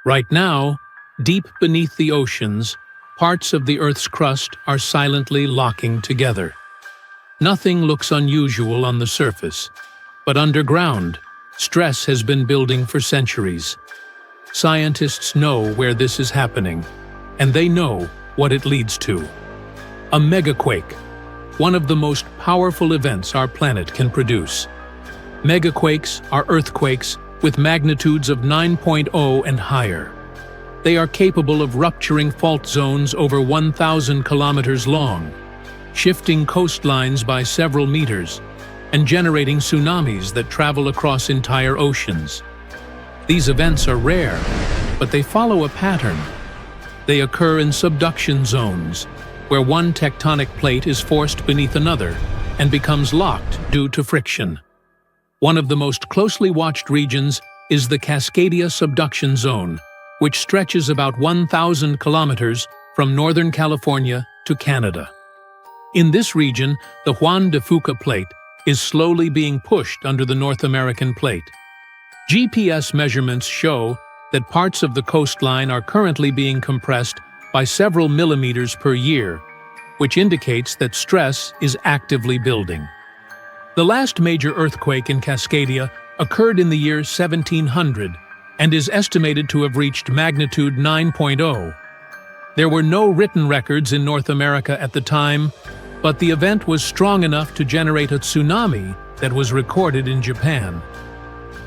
Right now, deep beneath the oceans, parts of the Earth's crust are silently locking together. Nothing looks unusual on the surface, but underground, stress has been building for centuries. Scientists know where this is happening, and they know what it leads to. A megaquake, one of the most powerful events our planet can produce. Megaquakes are earthquakes with magnitudes of 9.0 and higher. They are capable of rupturing fault zones over 1,000 kilometers long, shifting coastlines by several meters, and generating tsunamis that travel across entire oceans. These events are rare, but they follow a pattern. They occur in subduction zones, where one tectonic plate is forced beneath another and becomes locked due to friction. One of the most closely watched regions is the Cascadia subduction zone, which stretches about 1,000 kilometers from northern California to Canada. In this region, the Juan de Fuca plate is slowly being pushed under the North American plate. GPS measurements show that parts of the coastline are currently being compressed by several millimeters per year, which indicates that stress is actively building. The last major earthquake in Cascadia occurred in the year 1700 and is estimated to have reached magnitude 9.0. There were no written records in North America at the time, but the event was strong enough to generate a tsunami that was recorded in Japan.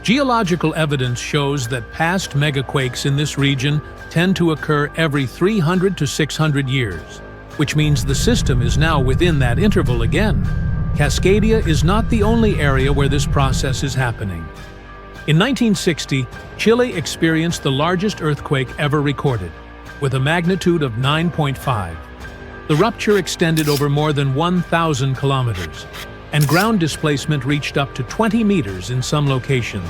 Geological evidence shows that past megaquakes in this region tend to occur every 300 to 600 years, which means the system is now within that interval again. Cascadia is not the only area where this process is happening. In 1960, Chile experienced the largest earthquake ever recorded, with a magnitude of 9.5. The rupture extended over more than 1,000 kilometers, and ground displacement reached up to 20 meters in some locations.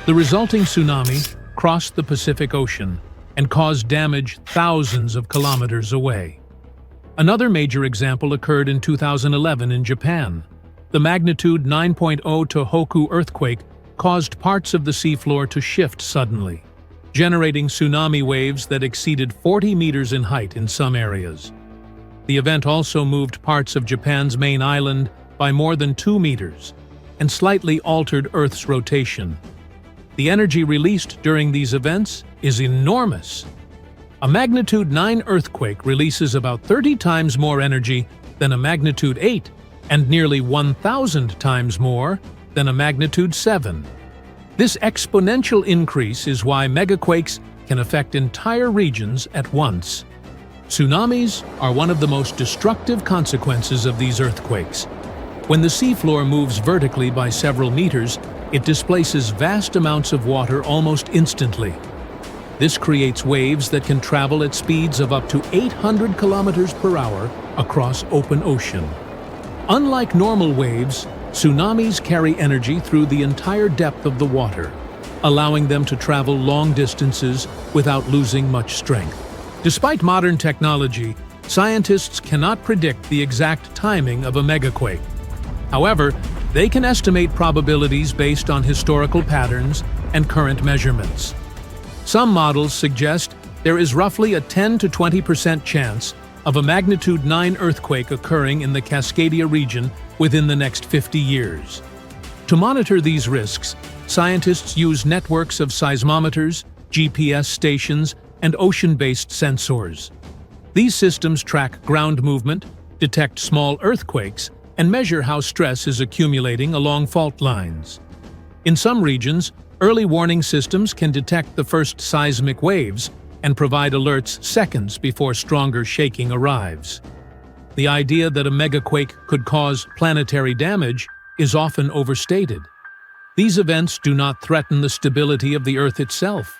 The resulting tsunami crossed the Pacific Ocean and caused damage thousands of kilometers away. Another major example occurred in 2011 in Japan. The magnitude 9.0 Tohoku earthquake caused parts of the seafloor to shift suddenly, generating tsunami waves that exceeded 40 meters in height in some areas. The event also moved parts of Japan's main island by more than 2 meters and slightly altered Earth's rotation. The energy released during these events is enormous. A magnitude 9 earthquake releases about 30 times more energy than a magnitude 8 and nearly 1,000 times more than a magnitude 7. This exponential increase is why megaquakes can affect entire regions at once. Tsunamis are one of the most destructive consequences of these earthquakes. When the seafloor moves vertically by several meters, it displaces vast amounts of water almost instantly. This creates waves that can travel at speeds of up to 800 kilometers per hour across open ocean. Unlike normal waves, tsunamis carry energy through the entire depth of the water, allowing them to travel long distances without losing much strength. Despite modern technology, scientists cannot predict the exact timing of a megaquake. However, they can estimate probabilities based on historical patterns and current measurements. Some models suggest there is roughly a 10 to 20% chance of a magnitude 9 earthquake occurring in the Cascadia region within the next 50 years. To monitor these risks, scientists use networks of seismometers, GPS stations, and ocean-based sensors. These systems track ground movement, detect small earthquakes, and measure how stress is accumulating along fault lines. In some regions, early warning systems can detect the first seismic waves and provide alerts seconds before stronger shaking arrives. The idea that a megaquake could cause planetary damage is often overstated. These events do not threaten the stability of the Earth itself.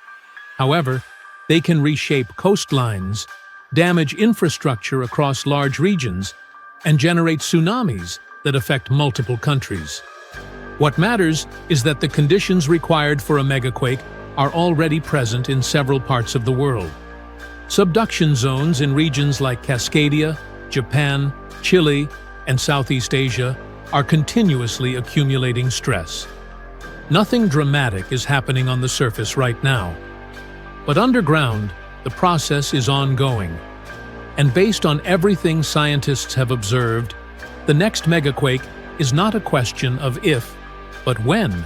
However, they can reshape coastlines, damage infrastructure across large regions, and generate tsunamis that affect multiple countries. What matters is that the conditions required for a megaquake are already present in several parts of the world. Subduction zones in regions like Cascadia, Japan, Chile, and Southeast Asia are continuously accumulating stress. Nothing dramatic is happening on the surface right now. But underground, the process is ongoing. And based on everything scientists have observed, the next megaquake is not a question of if, but when.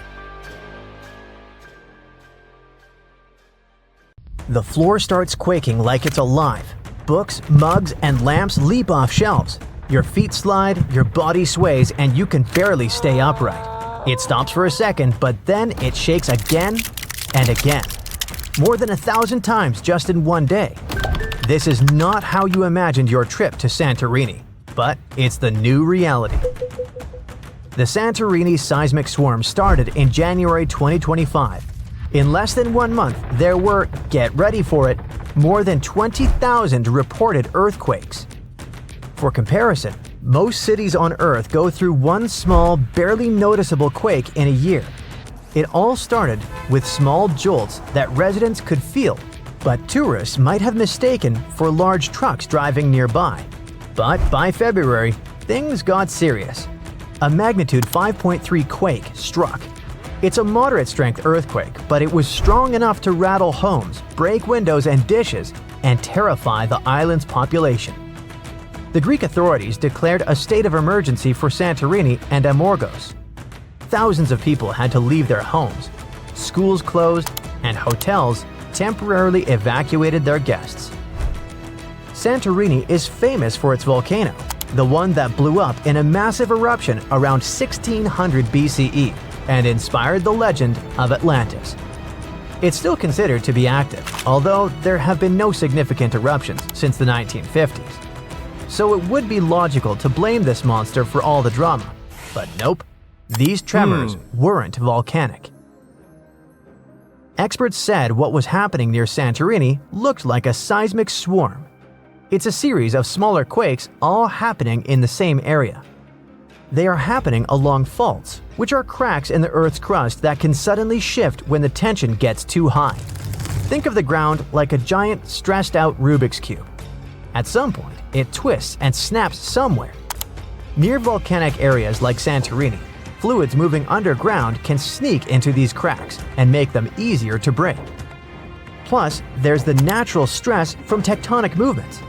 The floor starts quaking like it's alive. Books, mugs, and lamps leap off shelves. Your feet slide, your body sways, and you can barely stay upright. It stops for a second, but then it shakes again and again. More than 1,000 times just in one day. This is not how you imagined your trip to Santorini, but it's the new reality. The Santorini seismic swarm started in January 2025. In less than 1 month, there were, get ready for it, more than 20,000 reported earthquakes. For comparison, most cities on Earth go through one small, barely noticeable quake in a year. It all started with small jolts that residents could feel, but tourists might have mistaken for large trucks driving nearby. But by February, things got serious. A magnitude 5.3 quake struck. It's a moderate-strength earthquake, but it was strong enough to rattle homes, break windows and dishes, and terrify the island's population. The Greek authorities declared a state of emergency for Santorini and Amorgos. Thousands of people had to leave their homes. Schools closed, and hotels temporarily evacuated their guests. Santorini is famous for its volcano, the one that blew up in a massive eruption around 1600 BCE and inspired the legend of Atlantis. It's still considered to be active, although there have been no significant eruptions since the 1950s. So it would be logical to blame this monster for all the drama. But nope, these tremors weren't volcanic. Experts said what was happening near Santorini looked like a seismic swarm. It's a series of smaller quakes all happening in the same area. They are happening along faults, which are cracks in the Earth's crust that can suddenly shift when the tension gets too high. Think of the ground like a giant, stressed-out Rubik's Cube. At some point, it twists and snaps somewhere. Near volcanic areas like Santorini, fluids moving underground can sneak into these cracks and make them easier to break. Plus, there's the natural stress from tectonic movements.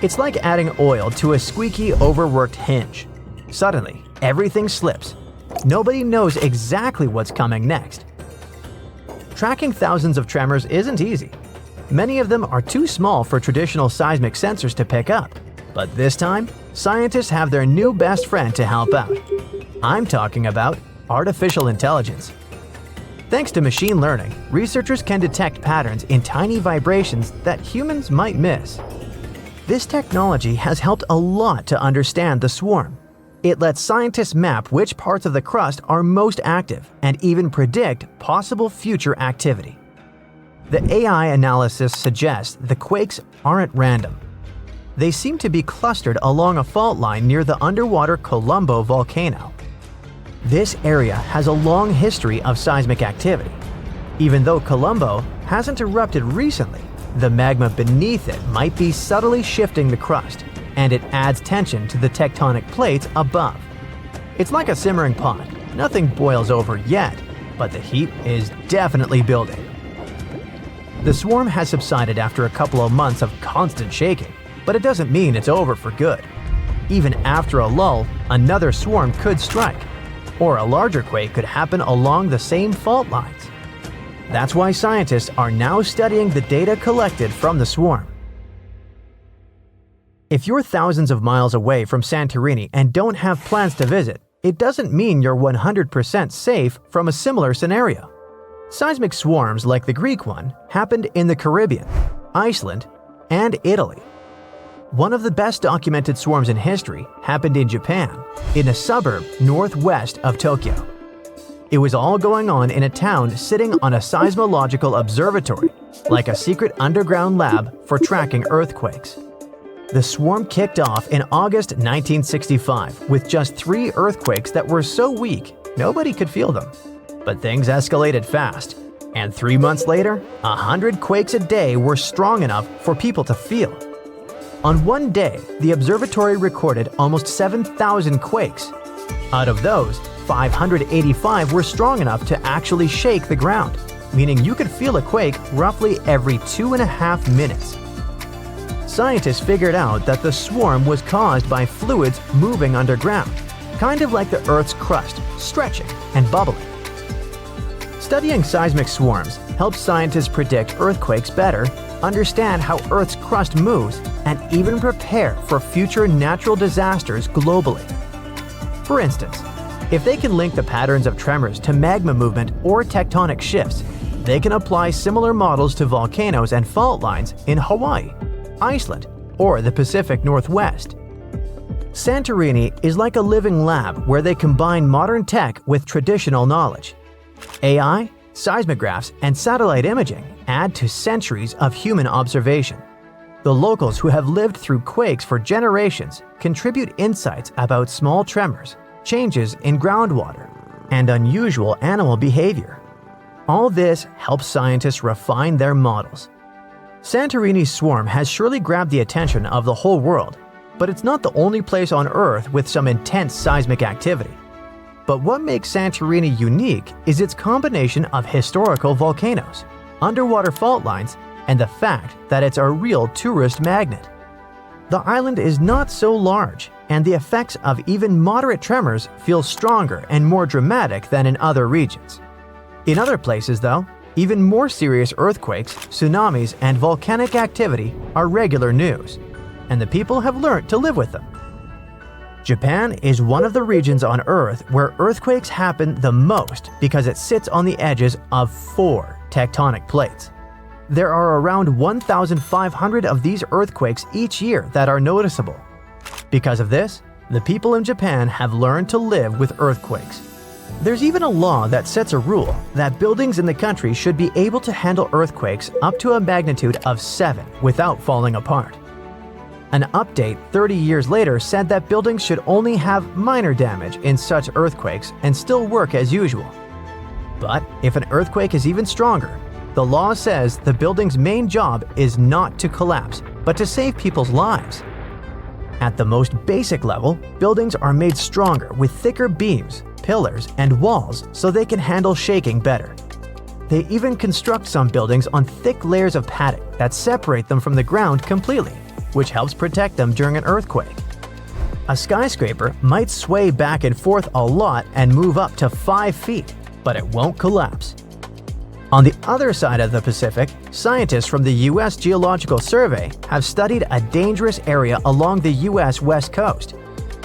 It's like adding oil to a squeaky, overworked hinge. Suddenly, everything slips. Nobody knows exactly what's coming next. Tracking thousands of tremors isn't easy. Many of them are too small for traditional seismic sensors to pick up. But this time, scientists have their new best friend to help out. I'm talking about artificial intelligence. Thanks to machine learning, researchers can detect patterns in tiny vibrations that humans might miss. This technology has helped a lot to understand the swarm. It lets scientists map which parts of the crust are most active and even predict possible future activity. The AI analysis suggests the quakes aren't random. They seem to be clustered along a fault line near the underwater Colombo volcano. This area has a long history of seismic activity. Even though Colombo hasn't erupted recently, the magma beneath it might be subtly shifting the crust, and it adds tension to the tectonic plates above. It's like a simmering pot. Nothing boils over yet, but the heat is definitely building. The swarm has subsided after a couple of months of constant shaking, but it doesn't mean it's over for good. Even after a lull, another swarm could strike, or a larger quake could happen along the same fault lines. That's why scientists are now studying the data collected from the swarm. If you're thousands of miles away from Santorini and don't have plans to visit, it doesn't mean you're 100% safe from a similar scenario. Seismic swarms like the Greek one happened in the Caribbean, Iceland, and Italy. One of the best documented swarms in history happened in Japan, in a suburb northwest of Tokyo. It was all going on in a town sitting on a seismological observatory, like a secret underground lab for tracking earthquakes. The swarm kicked off in August 1965 with just 3 earthquakes that were so weak nobody could feel them. But things escalated fast, and 3 months later, 100 quakes a day were strong enough for people to feel. On one day, the observatory recorded almost 7,000 quakes. Out of those, 585 were strong enough to actually shake the ground. meaning you could feel a quake roughly every 2.5 minutes. Scientists figured out that the swarm was caused by fluids moving underground, kind of like the Earth's crust, stretching and bubbling. Studying seismic swarms helps scientists predict earthquakes better, understand how Earth's crust moves, and even prepare for future natural disasters globally. For instance, if they can link the patterns of tremors to magma movement or tectonic shifts, they can apply similar models to volcanoes and fault lines in Hawaii, Iceland, or the Pacific Northwest. Santorini is like a living lab where they combine modern tech with traditional knowledge. AI, seismographs, and satellite imaging add to centuries of human observation. The locals who have lived through quakes for generations contribute insights about small tremors, changes in groundwater, and unusual animal behavior. All this helps scientists refine their models. Santorini's swarm has surely grabbed the attention of the whole world, but it's not the only place on Earth with some intense seismic activity. But what makes Santorini unique is its combination of historical volcanoes, underwater fault lines, and the fact that it's a real tourist magnet. The island is not so large, and the effects of even moderate tremors feel stronger and more dramatic than in other regions. In other places, though, even more serious earthquakes, tsunamis, and volcanic activity are regular news, and the people have learned to live with them. Japan is one of the regions on Earth where earthquakes happen the most because it sits on the edges of 4 tectonic plates. There are around 1,500 of these earthquakes each year that are noticeable. Because of this, the people in Japan have learned to live with earthquakes. There's even a law that sets a rule that buildings in the country should be able to handle earthquakes up to a magnitude of 7 without falling apart. An update 30 years later said that buildings should only have minor damage in such earthquakes and still work as usual. But if an earthquake is even stronger, the law says the building's main job is not to collapse, but to save people's lives. At the most basic level, buildings are made stronger with thicker beams, pillars, and walls so they can handle shaking better. They even construct some buildings on thick layers of padding that separate them from the ground completely, which helps protect them during an earthquake. A skyscraper might sway back and forth a lot and move up to 5 feet, but it won't collapse. On the other side of the Pacific, scientists from the U.S. Geological Survey have studied a dangerous area along the U.S. West Coast.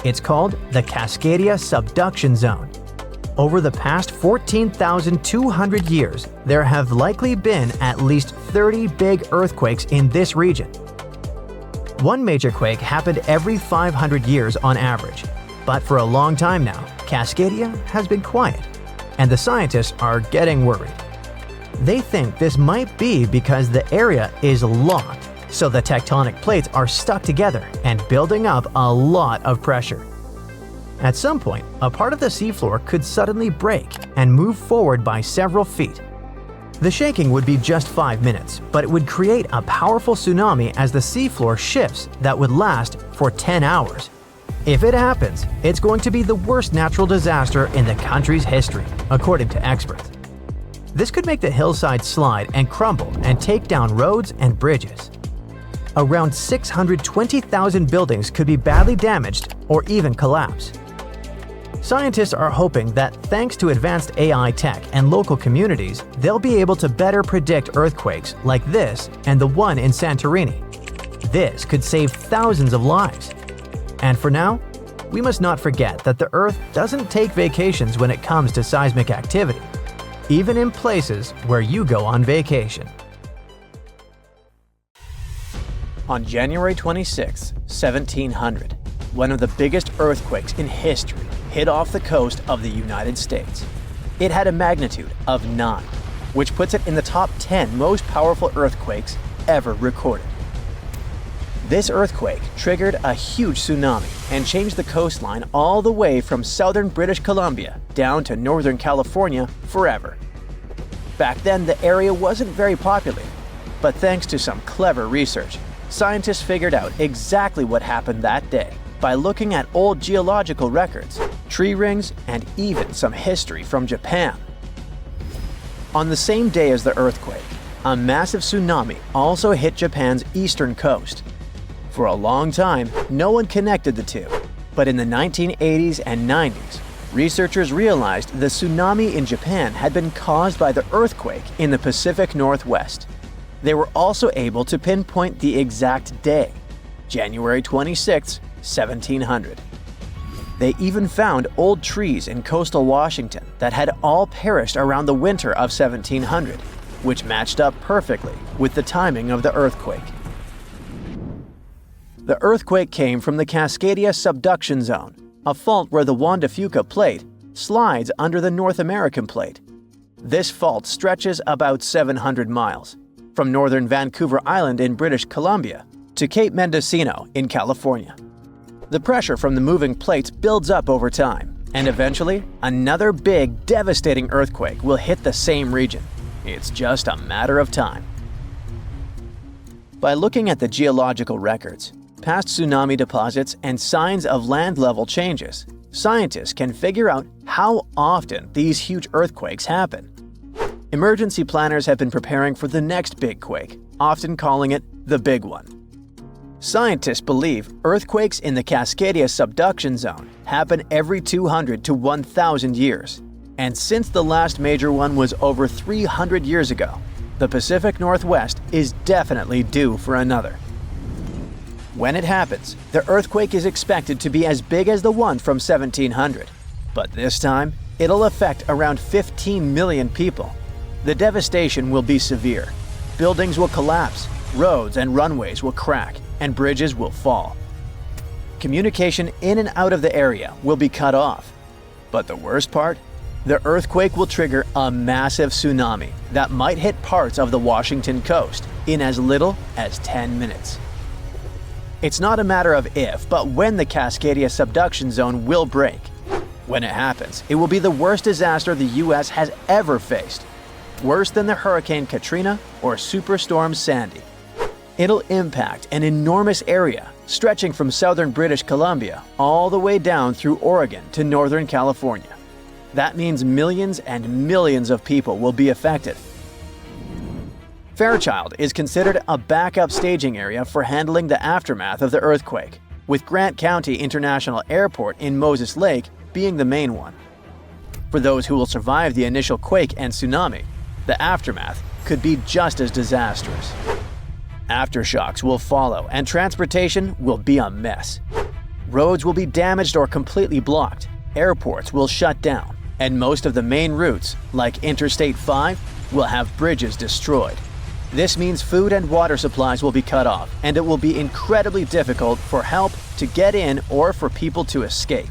It's called the Cascadia Subduction Zone. Over the past 14,200 years, there have likely been at least 30 big earthquakes in this region. One major quake happened every 500 years on average, but for a long time now, Cascadia has been quiet, and the scientists are getting worried. They think this might be because the area is locked, so the tectonic plates are stuck together and building up a lot of pressure. At some point, a part of the seafloor could suddenly break and move forward by several feet. The shaking would be just 5 minutes, but it would create a powerful tsunami as the seafloor shifts that would last for 10 hours. If it happens, it's going to be the worst natural disaster in the country's history, according to experts. This could make the hillside slide and crumble and take down roads and bridges. Around 620,000 buildings could be badly damaged or even collapse. Scientists are hoping that thanks to advanced AI tech and local communities, they'll be able to better predict earthquakes like this and the one in Santorini. This could save thousands of lives. And for now, we must not forget that the Earth doesn't take vacations when it comes to seismic activity, even in places where you go on vacation. On January 26, 1700, one of the biggest earthquakes in history hit off the coast of the United States. It had a magnitude of 9, which puts it in the top 10 most powerful earthquakes ever recorded. This earthquake triggered a huge tsunami and changed the coastline all the way from southern British Columbia down to northern California forever. Back then, the area wasn't very populated, but thanks to some clever research, scientists figured out exactly what happened that day by looking at old geological records, tree rings, and even some history from Japan. On the same day as the earthquake, a massive tsunami also hit Japan's eastern coast. For a long time, no one connected the two, but in the 1980s and 90s, researchers realized the tsunami in Japan had been caused by the earthquake in the Pacific Northwest. They were also able to pinpoint the exact day, January 26, 1700. They even found old trees in coastal Washington that had all perished around the winter of 1700, which matched up perfectly with the timing of the earthquake. The earthquake came from the Cascadia subduction zone, a fault where the Juan de Fuca plate slides under the North American plate. This fault stretches about 700 miles, from northern Vancouver Island in British Columbia to Cape Mendocino in California. The pressure from the moving plates builds up over time, and eventually, another big, devastating earthquake will hit the same region. It's just a matter of time. By looking at the geological records, past tsunami deposits, and signs of land level changes, scientists can figure out how often these huge earthquakes happen. Emergency planners have been preparing for the next big quake, often calling it the big one. Scientists believe earthquakes in the Cascadia subduction zone happen every 200 to 1,000 years. And since the last major one was over 300 years ago, the Pacific Northwest is definitely due for another. When it happens, the earthquake is expected to be as big as the one from 1700. But this time, it'll affect around 15 million people. The devastation will be severe. Buildings will collapse, roads and runways will crack, and bridges will fall. Communication in and out of the area will be cut off. But the worst part? The earthquake will trigger a massive tsunami that might hit parts of the Washington coast in as little as 10 minutes. It's not a matter of if, but when the Cascadia subduction zone will break. When it happens, it will be the worst disaster the US has ever faced. Worse than the Hurricane Katrina or Superstorm Sandy. It'll impact an enormous area, stretching from southern British Columbia all the way down through Oregon to northern California. That means millions and millions of people will be affected. Fairchild is considered a backup staging area for handling the aftermath of the earthquake, with Grant County International Airport in Moses Lake being the main one. For those who will survive the initial quake and tsunami, the aftermath could be just as disastrous. Aftershocks will follow, and transportation will be a mess. Roads will be damaged or completely blocked, airports will shut down, and most of the main routes, like Interstate 5, will have bridges destroyed. This means food and water supplies will be cut off, and it will be incredibly difficult for help to get in or for people to escape.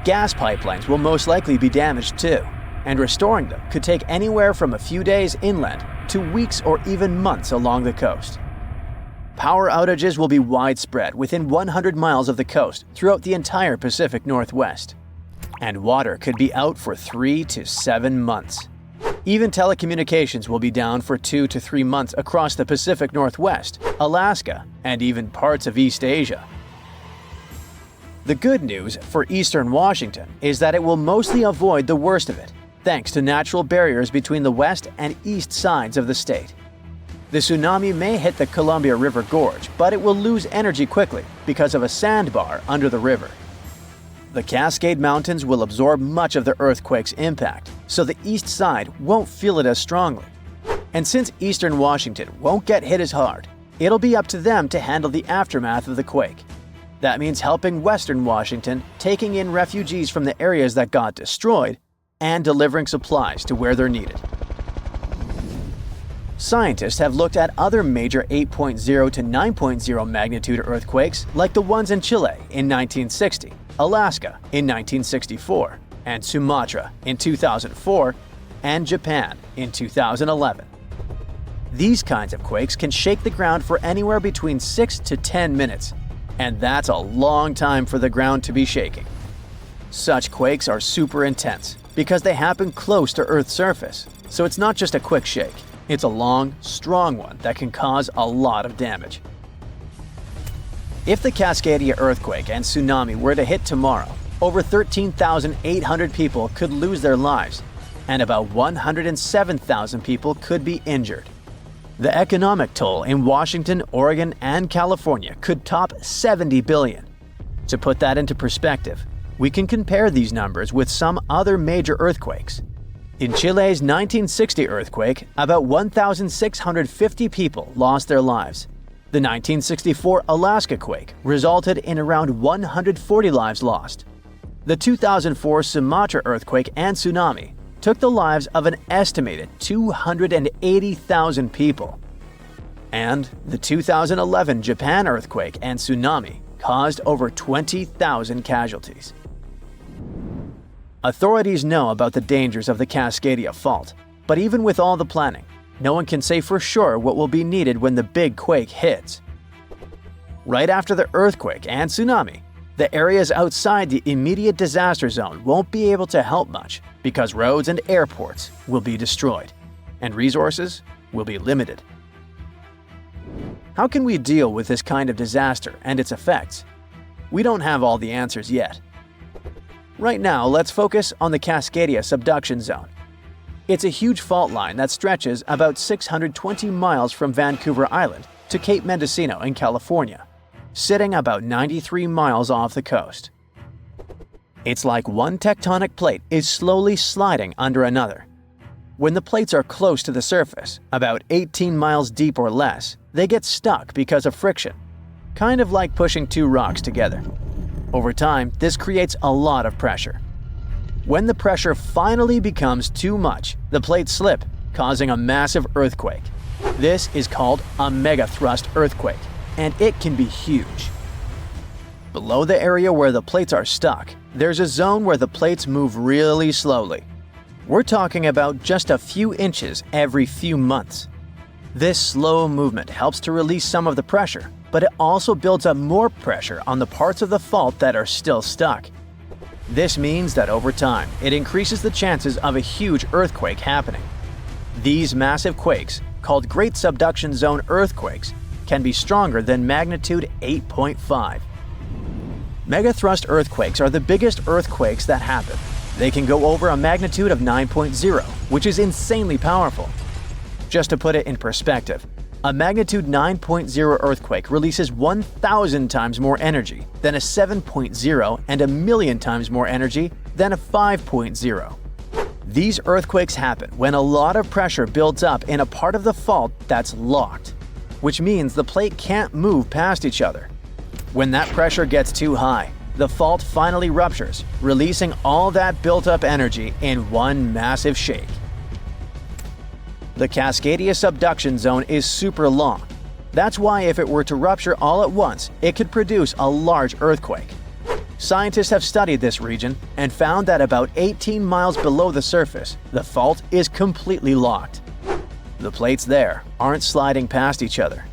Gas pipelines will most likely be damaged too, and restoring them could take anywhere from a few days inland to weeks or even months along the coast. Power outages will be widespread within 100 miles of the coast throughout the entire Pacific Northwest. And water could be out for 3 to 7 months. Even telecommunications will be down for 2 to 3 months across the Pacific Northwest, Alaska, and even parts of East Asia. The good news for eastern Washington is that it will mostly avoid the worst of it, thanks to natural barriers between the west and east sides of the state. The tsunami may hit the Columbia River Gorge, but it will lose energy quickly because of a sandbar under the river. The Cascade Mountains will absorb much of the earthquake's impact, so the east side won't feel it as strongly. And since eastern Washington won't get hit as hard, it'll be up to them to handle the aftermath of the quake. That means helping western Washington, taking in refugees from the areas that got destroyed, and delivering supplies to where they're needed. Scientists have looked at other major 8.0 to 9.0 magnitude earthquakes like the ones in Chile in 1960, Alaska in 1964, and Sumatra in 2004, and Japan in 2011. These kinds of quakes can shake the ground for anywhere between 6 to 10 minutes, and that's a long time for the ground to be shaking. Such quakes are super intense because they happen close to Earth's surface, so it's not just a quick shake. It's a long, strong one that can cause a lot of damage. If the Cascadia earthquake and tsunami were to hit tomorrow, over 13,800 people could lose their lives. and about 107,000 people could be injured. The economic toll in Washington, Oregon, and California could top 70 billion. To put that into perspective, we can compare these numbers with some other major earthquakes. In Chile's 1960 earthquake, about 1,650 people lost their lives. The 1964 Alaska quake resulted in around 140 lives lost. The 2004 Sumatra earthquake and tsunami took the lives of an estimated 280,000 people. And the 2011 Japan earthquake and tsunami caused over 20,000 casualties. Authorities know about the dangers of the Cascadia Fault, but even with all the planning, no one can say for sure what will be needed when the big quake hits. Right after the earthquake and tsunami, the areas outside the immediate disaster zone won't be able to help much because roads and airports will be destroyed, and resources will be limited. How can we deal with this kind of disaster and its effects? We don't have all the answers yet. Right now, let's focus on the Cascadia subduction zone. It's a huge fault line that stretches about 620 miles from Vancouver Island to Cape Mendocino in California, sitting about 93 miles off the coast. It's like one tectonic plate is slowly sliding under another. When the plates are close to the surface, about 18 miles deep or less, they get stuck because of friction, kind of like pushing two rocks together. Over time, this creates a lot of pressure. When the pressure finally becomes too much, the plates slip, causing a massive earthquake. This is called a megathrust earthquake, and it can be huge. Below the area where the plates are stuck, there's a zone where the plates move really slowly. We're talking about just a few inches every few months. This slow movement helps to release some of the pressure, but it also builds up more pressure on the parts of the fault that are still stuck. This means that over time, it increases the chances of a huge earthquake happening. These massive quakes, called Great Subduction Zone earthquakes, can be stronger than magnitude 8.5. Megathrust earthquakes are the biggest earthquakes that happen. They can go over a magnitude of 9.0, which is insanely powerful. Just to put it in perspective, a magnitude 9.0 earthquake releases 1,000 times more energy than a 7.0 and 1,000,000 times more energy than a 5.0. These earthquakes happen when a lot of pressure builds up in a part of the fault that's locked, which means the plate can't move past each other. When that pressure gets too high, the fault finally ruptures, releasing all that built-up energy in one massive shake. The Cascadia subduction zone is super long. That's why if it were to rupture all at once, it could produce a large earthquake. Scientists have studied this region and found that about 18 miles below the surface, the fault is completely locked. The plates there aren't sliding past each other.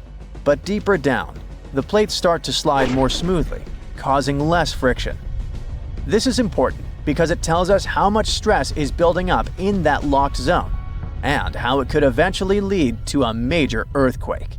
But deeper down, the plates start to slide more smoothly, causing less friction. This is important because it tells us how much stress is building up in that locked zone, and how it could eventually lead to a major earthquake.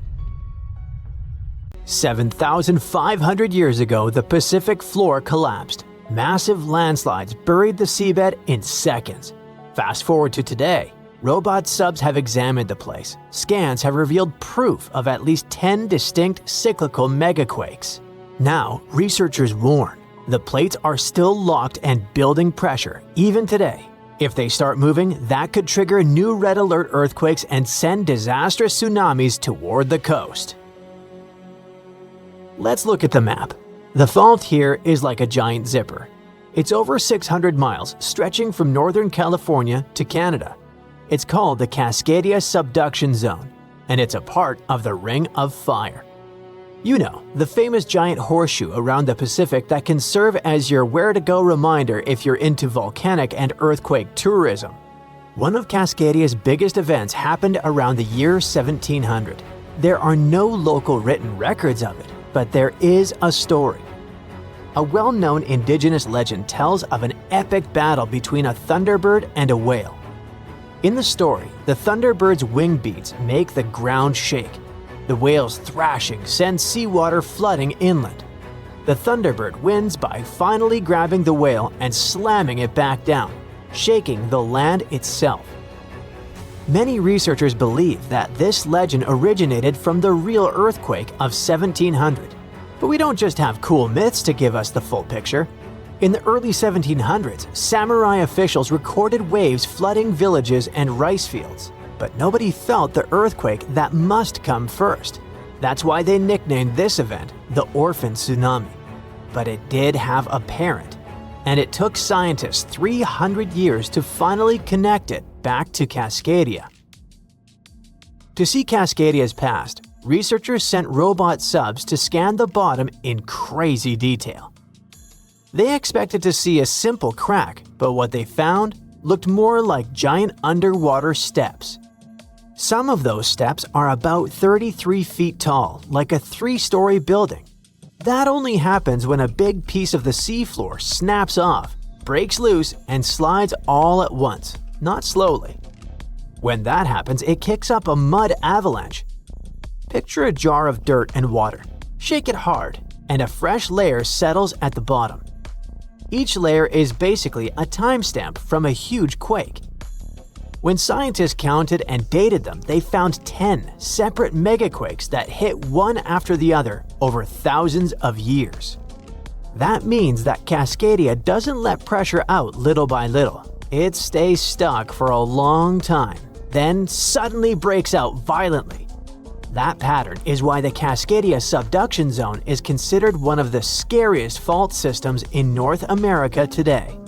7,500 years ago, the Pacific floor collapsed. Massive landslides buried the seabed in seconds. Fast forward to today, robot subs have examined the place. Scans have revealed proof of at least 10 distinct cyclical megaquakes. Now, researchers warn, the plates are still locked and building pressure, even today. If they start moving, that could trigger new red alert earthquakes and send disastrous tsunamis toward the coast. Let's look at the map. The fault here is like a giant zipper. It's over 600 miles, stretching from Northern California to Canada. It's called the Cascadia Subduction Zone, and it's a part of the Ring of Fire. You know, the famous giant horseshoe around the Pacific that can serve as your where-to-go reminder if you're into volcanic and earthquake tourism. One of Cascadia's biggest events happened around the year 1700. There are no local written records of it, but there is a story. A well-known indigenous legend tells of an epic battle between a thunderbird and a whale. In the story, the thunderbird's wing beats make the ground shake. The whale's thrashing sends seawater flooding inland. The thunderbird wins by finally grabbing the whale and slamming it back down, shaking the land itself. Many researchers believe that this legend originated from the real earthquake of 1700. But we don't just have cool myths to give us the full picture. In the early 1700s, samurai officials recorded waves flooding villages and rice fields. But nobody felt the earthquake that must come first. That's why they nicknamed this event the Orphan Tsunami. But it did have a parent, and it took scientists 300 years to finally connect it back to Cascadia. To see Cascadia's past, researchers sent robot subs to scan the bottom in crazy detail. They expected to see a simple crack, but what they found looked more like giant underwater steps. Some of those steps are about 33 feet tall, like a 3-story building. That only happens when a big piece of the seafloor snaps off, breaks loose, and slides all at once, not slowly. When that happens, it kicks up a mud avalanche. Picture a jar of dirt and water. Shake it hard, and a fresh layer settles at the bottom. Each layer is basically a timestamp from a huge quake. When scientists counted and dated them, they found 10 separate megaquakes that hit one after the other over thousands of years. That means that Cascadia doesn't let pressure out little by little. It stays stuck for a long time, then suddenly breaks out violently. That pattern is why the Cascadia subduction zone is considered one of the scariest fault systems in North America today.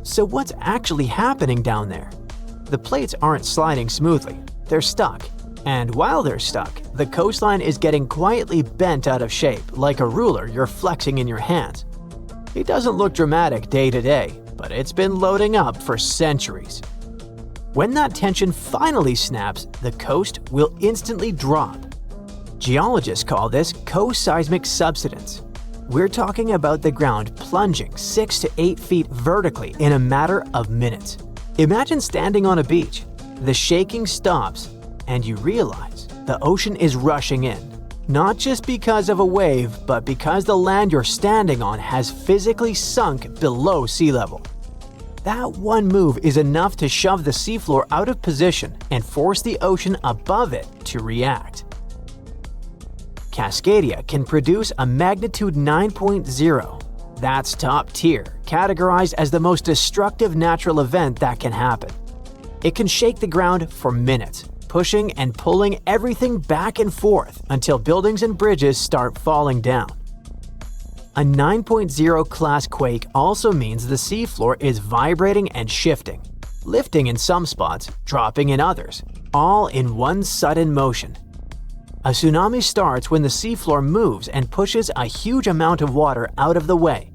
So what's actually happening down there? The plates aren't sliding smoothly, they're stuck. And while they're stuck, the coastline is getting quietly bent out of shape like a ruler you're flexing in your hands. It doesn't look dramatic day to day, but it's been loading up for centuries. When that tension finally snaps, the coast will instantly drop. Geologists call this co-seismic subsidence. We're talking about the ground plunging 6 to 8 feet vertically in a matter of minutes. Imagine standing on a beach. The shaking stops, and you realize the ocean is rushing in. Not just because of a wave, but because the land you're standing on has physically sunk below sea level. That one move is enough to shove the seafloor out of position and force the ocean above it to react. Cascadia can produce a magnitude 9.0. That's top tier, categorized as the most destructive natural event that can happen. It can shake the ground for minutes, pushing and pulling everything back and forth until buildings and bridges start falling down. A 9.0 class quake also means the seafloor is vibrating and shifting, lifting in some spots, dropping in others, all in one sudden motion. A tsunami starts when the seafloor moves and pushes a huge amount of water out of the way.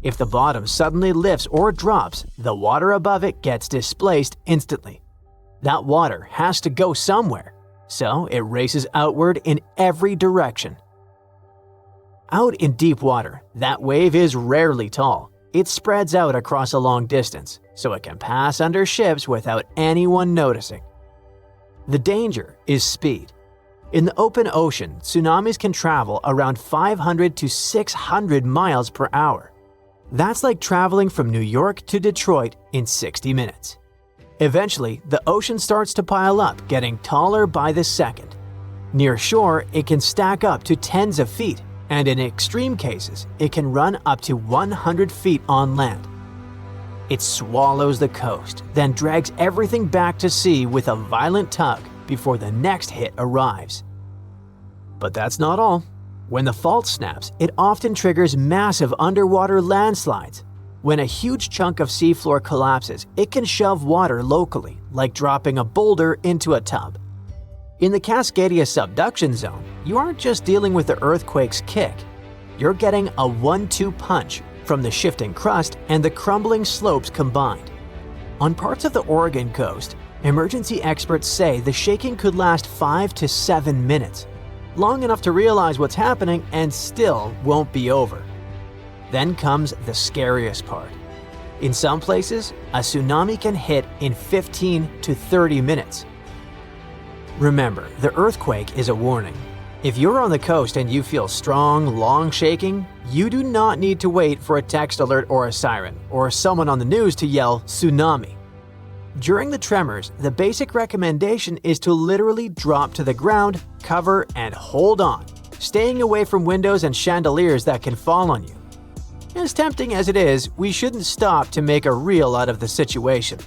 If the bottom suddenly lifts or drops, the water above it gets displaced instantly. That water has to go somewhere, so it races outward in every direction. Out in deep water, that wave is rarely tall. It spreads out across a long distance, so it can pass under ships without anyone noticing. The danger is speed. In the open ocean, tsunamis can travel around 500 to 600 miles per hour. That's like traveling from New York to Detroit in 60 minutes. Eventually, the ocean starts to pile up, getting taller by the second. Near shore, it can stack up to tens of feet, and in extreme cases, it can run up to 100 feet on land. It swallows the coast, then drags everything back to sea with a violent tug before the next hit arrives. But that's not all. When the fault snaps, it often triggers massive underwater landslides. When a huge chunk of seafloor collapses, it can shove water locally, like dropping a boulder into a tub. In the Cascadia subduction zone, you aren't just dealing with the earthquake's kick. You're getting a 1-2 punch from the shifting crust and the crumbling slopes combined. On parts of the Oregon coast, emergency experts say the shaking could last 5 to 7 minutes, long enough to realize what's happening and still won't be over. Then comes the scariest part. In some places, a tsunami can hit in 15 to 30 minutes. Remember, the earthquake is a warning. If you're on the coast and you feel strong, long shaking, you do not need to wait for a text alert or a siren, or someone on the news to yell tsunami. During the tremors, the basic recommendation is to literally drop to the ground, cover, and hold on, staying away from windows and chandeliers that can fall on you. As tempting as it is, we shouldn't stop to make a reel out of the situation.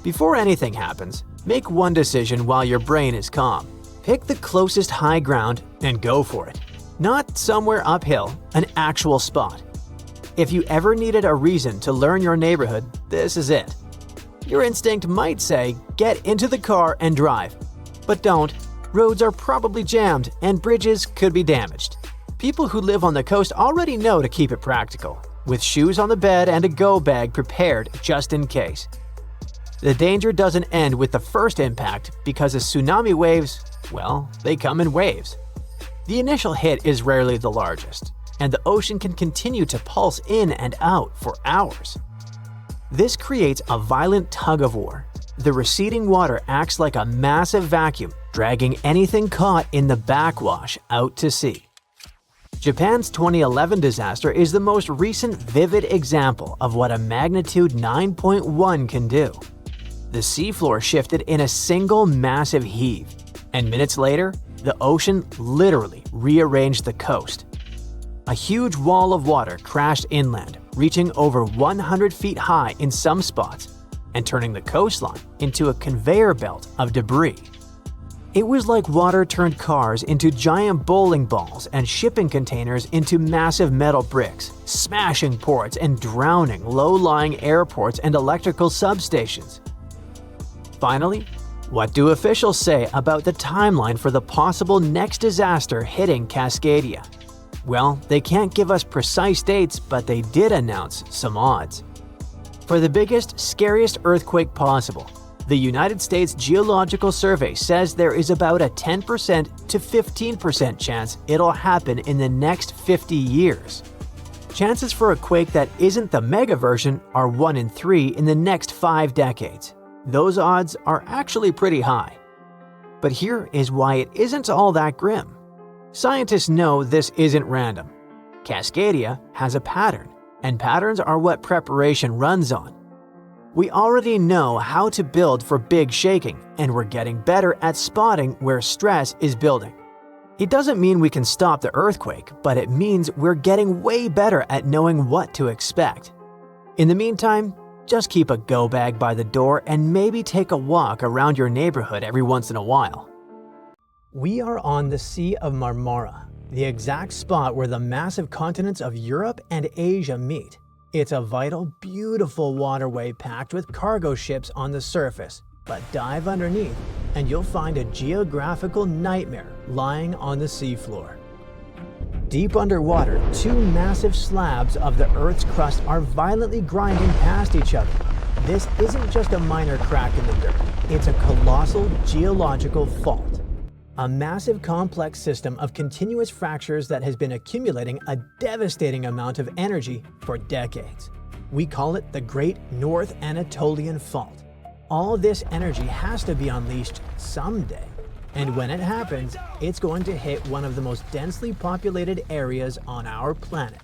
Before anything happens, make one decision while your brain is calm. Pick the closest high ground and go for it. Not somewhere uphill, an actual spot. If you ever needed a reason to learn your neighborhood, this is it. Your instinct might say, get into the car and drive. But don't. Roads are probably jammed and bridges could be damaged. People who live on the coast already know to keep it practical, with shoes on the bed and a go bag prepared just in case. The danger doesn't end with the first impact because the tsunami waves, well, they come in waves. The initial hit is rarely the largest, and the ocean can continue to pulse in and out for hours. This creates a violent tug-of-war. The receding water acts like a massive vacuum, dragging anything caught in the backwash out to sea. Japan's 2011 disaster is the most recent vivid example of what a magnitude 9.1 can do. The seafloor shifted in a single massive heave, and minutes later, the ocean literally rearranged the coast. A huge wall of water crashed inland, reaching over 100 feet high in some spots, and turning the coastline into a conveyor belt of debris. It was like water turned cars into giant bowling balls and shipping containers into massive metal bricks, smashing ports and drowning low-lying airports and electrical substations. Finally, what do officials say about the timeline for the possible next disaster hitting Cascadia? Well, they can't give us precise dates, but they did announce some odds. For the biggest, scariest earthquake possible, the United States Geological Survey says there is about a 10% to 15% chance it'll happen in the next 50 years. Chances for a quake that isn't the mega version are 1 in 3 in the next 5 decades. Those odds are actually pretty high. But here is why it isn't all that grim. Scientists know this isn't random. Cascadia has a pattern, and patterns are what preparation runs on. We already know how to build for big shaking, and we're getting better at spotting where stress is building. It doesn't mean we can stop the earthquake, but it means we're getting way better at knowing what to expect. In the meantime, just keep a go bag by the door and maybe take a walk around your neighborhood every once in a while. We are on the Sea of Marmara, the exact spot where the massive continents of Europe and Asia meet. It's a vital, beautiful waterway packed with cargo ships on the surface, but dive underneath and you'll find a geographical nightmare lying on the seafloor. Deep underwater, 2 massive slabs of the Earth's crust are violently grinding past each other. This isn't just a minor crack in the dirt, it's a colossal geological fault. A massive complex system of continuous fractures that has been accumulating a devastating amount of energy for decades. We call it the Great North Anatolian Fault. All this energy has to be unleashed someday. And when it happens, it's going to hit one of the most densely populated areas on our planet.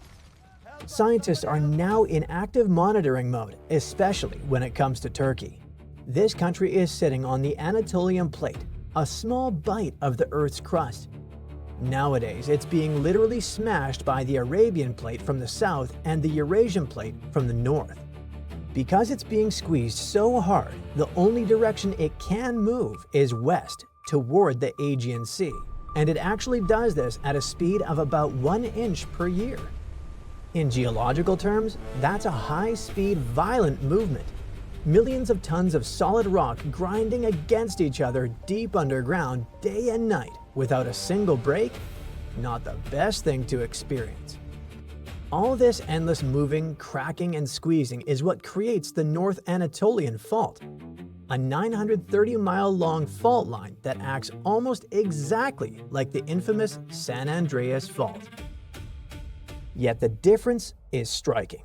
Scientists are now in active monitoring mode, especially when it comes to Turkey. This country is sitting on the Anatolian Plate, a small bite of the Earth's crust. Nowadays, it's being literally smashed by the Arabian Plate from the south and the Eurasian Plate from the north. Because it's being squeezed so hard, the only direction it can move is west, toward the Aegean Sea, and it actually does this at a speed of about 1 inch per year. In geological terms, that's a high-speed, violent movement. Millions of tons of solid rock grinding against each other deep underground day and night without a single break? Not the best thing to experience. All this endless moving, cracking, and squeezing is what creates the North Anatolian Fault, a 930-mile-long fault line that acts almost exactly like the infamous San Andreas Fault. Yet the difference is striking.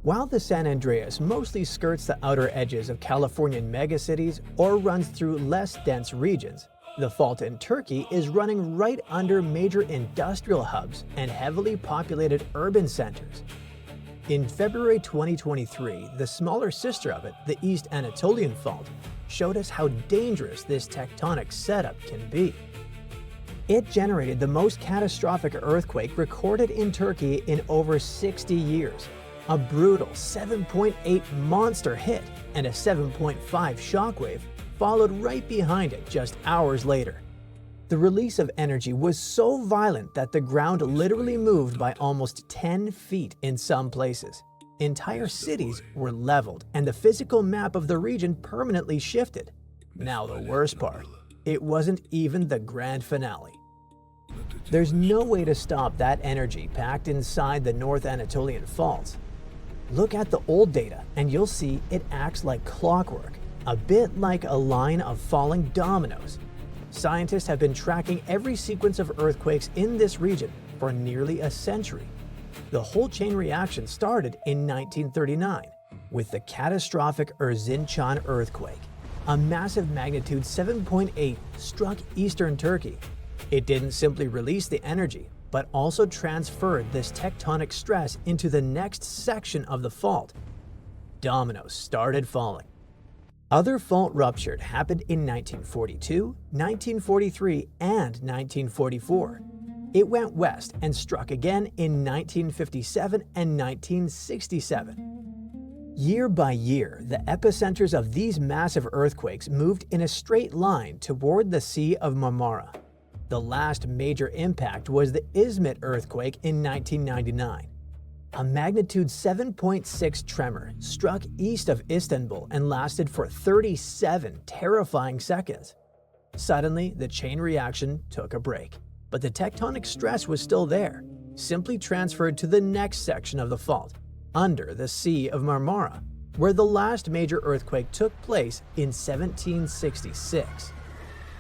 While the San Andreas mostly skirts the outer edges of Californian megacities or runs through less dense regions, The fault in Turkey is running right under major industrial hubs and heavily populated urban centers. In February 2023, the smaller sister of it, the East Anatolian Fault, showed us how dangerous this tectonic setup can be. It generated the most catastrophic earthquake recorded in Turkey in over 60 years, a brutal 7.8 monster hit and a 7.5 shockwave followed right behind it just hours later. The release of energy was so violent that the ground literally moved by almost 10 feet in some places. Entire cities were leveled and the physical map of the region permanently shifted. Now the worst part, it wasn't even the grand finale. There's no way to stop that energy packed inside the North Anatolian Faults. Look at the old data and you'll see it acts like clockwork, a bit like a line of falling dominoes. Scientists have been tracking every sequence of earthquakes in this region for nearly a century. The whole chain reaction started in 1939 with the catastrophic Erzincan earthquake. A massive magnitude 7.8 struck eastern Turkey. It didn't simply release the energy, but also transferred this tectonic stress into the next section of the fault. Dominoes started falling. Other fault ruptures happened in 1942, 1943, and 1944. It went west and struck again in 1957 and 1967. Year by year, the epicenters of these massive earthquakes moved in a straight line toward the Sea of Marmara. The last major impact was the Izmit earthquake in 1999. A magnitude 7.6 tremor struck east of Istanbul and lasted for 37 terrifying seconds. Suddenly, the chain reaction took a break, but the tectonic stress was still there, simply transferred to the next section of the fault, under the Sea of Marmara, where the last major earthquake took place in 1766.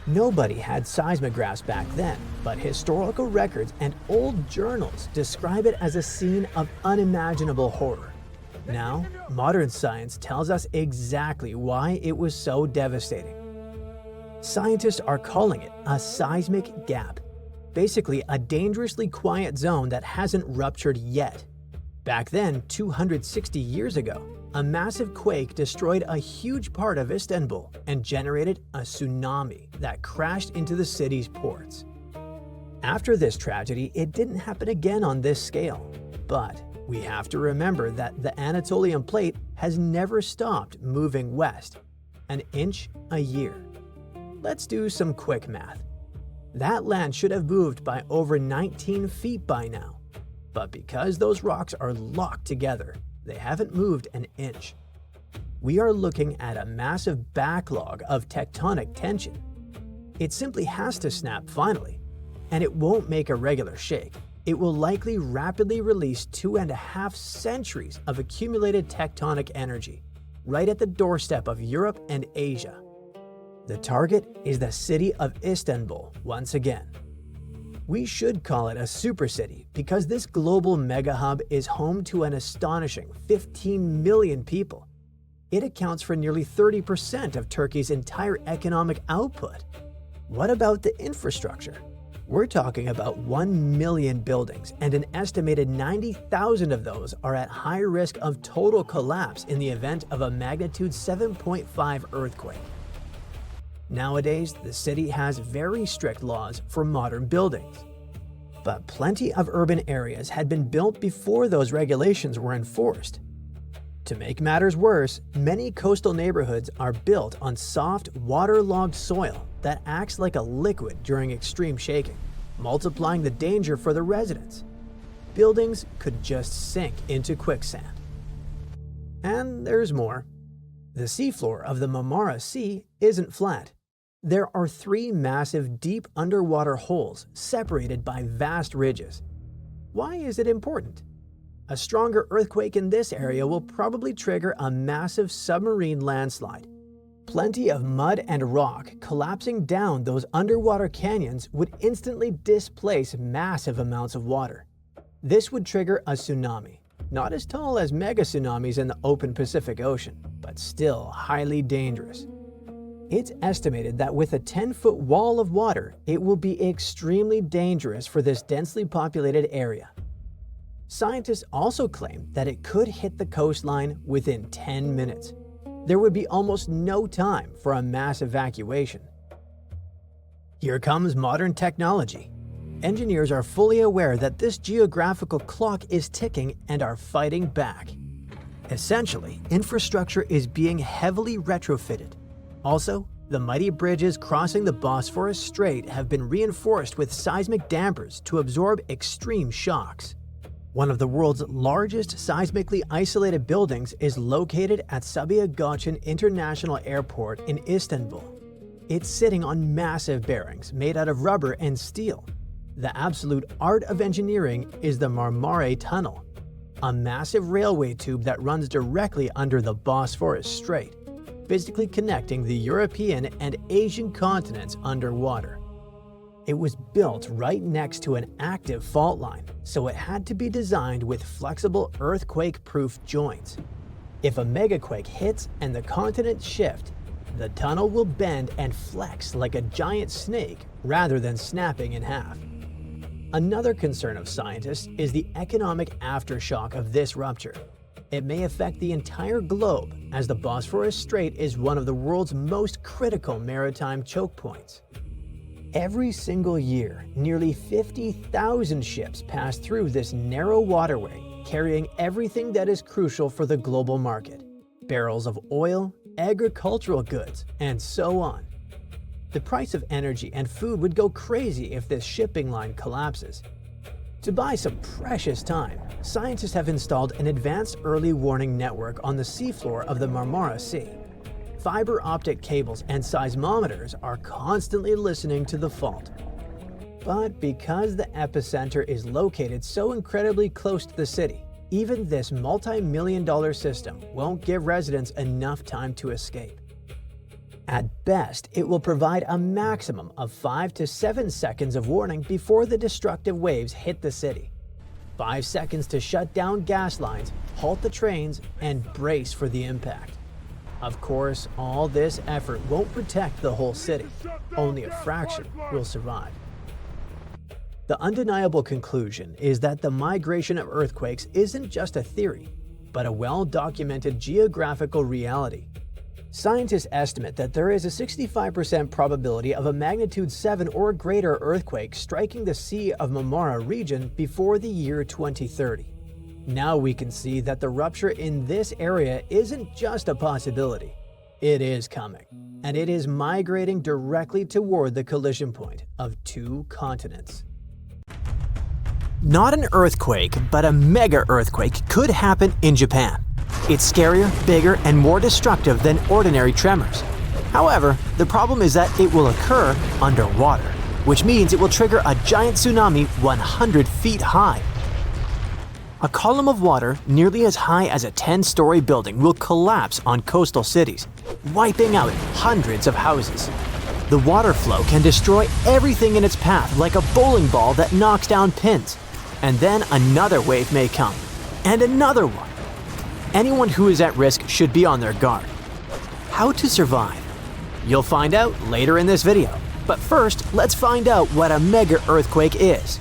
Nobody had seismographs back then, but historical records and old journals describe it as a scene of unimaginable horror. Now, modern science tells us exactly why it was so devastating. Scientists are calling it a seismic gap, basically a dangerously quiet zone that hasn't ruptured yet. Back then, 260 years ago, a massive quake destroyed a huge part of Istanbul and generated a tsunami that crashed into the city's ports. After this tragedy, it didn't happen again on this scale, but we have to remember that the Anatolian plate has never stopped moving west, an inch a year. Let's do some quick math. That land should have moved by over 19 feet by now, but because those rocks are locked together, they haven't moved an inch. We are looking at a massive backlog of tectonic tension. It simply has to snap finally, and it won't make a regular shake. It will likely rapidly release 2.5 centuries of accumulated tectonic energy, right at the doorstep of Europe and Asia. The target is the city of Istanbul once again. We should call it a supercity because this global mega hub is home to an astonishing 15 million people. It accounts for nearly 30% of Turkey's entire economic output. What about the infrastructure? We're talking about 1 million buildings, and an estimated 90,000 of those are at high risk of total collapse in the event of a magnitude 7.5 earthquake. Nowadays, the city has very strict laws for modern buildings. But plenty of urban areas had been built before those regulations were enforced. To make matters worse, many coastal neighborhoods are built on soft, waterlogged soil that acts like a liquid during extreme shaking, multiplying the danger for the residents. Buildings could just sink into quicksand. And there's more. The seafloor of the Marmara Sea isn't flat. There are 3 massive deep underwater holes separated by vast ridges. Why is it important? A stronger earthquake in this area will probably trigger a massive submarine landslide. Plenty of mud and rock collapsing down those underwater canyons would instantly displace massive amounts of water. This would trigger a tsunami, not as tall as mega tsunamis in the open Pacific Ocean, but still highly dangerous. It's estimated that with a 10-foot wall of water, it will be extremely dangerous for this densely populated area. Scientists also claim that it could hit the coastline within 10 minutes. There would be almost no time for a mass evacuation. Here comes modern technology. Engineers are fully aware that this geographical clock is ticking and are fighting back. Essentially, infrastructure is being heavily retrofitted. Also, the mighty bridges crossing the Bosphorus Strait have been reinforced with seismic dampers to absorb extreme shocks. One of the world's largest seismically isolated buildings is located at Sabiha Gökçen International Airport in Istanbul. It's sitting on massive bearings made out of rubber and steel. The absolute art of engineering is the Marmara Tunnel, a massive railway tube that runs directly under the Bosphorus Strait, physically connecting the European and Asian continents underwater. It was built right next to an active fault line, so it had to be designed with flexible earthquake-proof joints. If a megaquake hits and the continents shift, the tunnel will bend and flex like a giant snake rather than snapping in half. Another concern of scientists is the economic aftershock of this rupture. It may affect the entire globe, as the Bosphorus Strait is one of the world's most critical maritime choke points. Every single year, nearly 50,000 ships pass through this narrow waterway, carrying everything that is crucial for the global market: barrels of oil, agricultural goods, and so on. The price of energy and food would go crazy if this shipping line collapses. To buy some precious time, scientists have installed an advanced early warning network on the seafloor of the Marmara Sea. Fiber optic cables and seismometers are constantly listening to the fault. But because the epicenter is located so incredibly close to the city, even this multi-million-dollar system won't give residents enough time to escape. At best, it will provide a maximum of 5 to 7 seconds of warning before the destructive waves hit the city. 5 seconds to shut down gas lines, halt the trains, and brace for the impact. Of course, all this effort won't protect the whole city. Only a fraction will survive. The undeniable conclusion is that the migration of earthquakes isn't just a theory, but a well-documented geographical reality. Scientists estimate that there is a 65% probability of a magnitude 7 or greater earthquake striking the Sea of Marmara region before the year 2030. Now we can see that the rupture in this area isn't just a possibility. It is coming, and it is migrating directly toward the collision point of two continents. Not an earthquake, but a mega earthquake could happen in Japan. It's scarier, bigger, and more destructive than ordinary tremors. However, the problem is that it will occur underwater, which means it will trigger a giant tsunami 100 feet high. A column of water nearly as high as a 10-story building will collapse on coastal cities, wiping out hundreds of houses. The water flow can destroy everything in its path like a bowling ball that knocks down pins. And then another wave may come, and another one. Anyone who is at risk should be on their guard. How to survive? You'll find out later in this video. But first, let's find out what a mega earthquake is.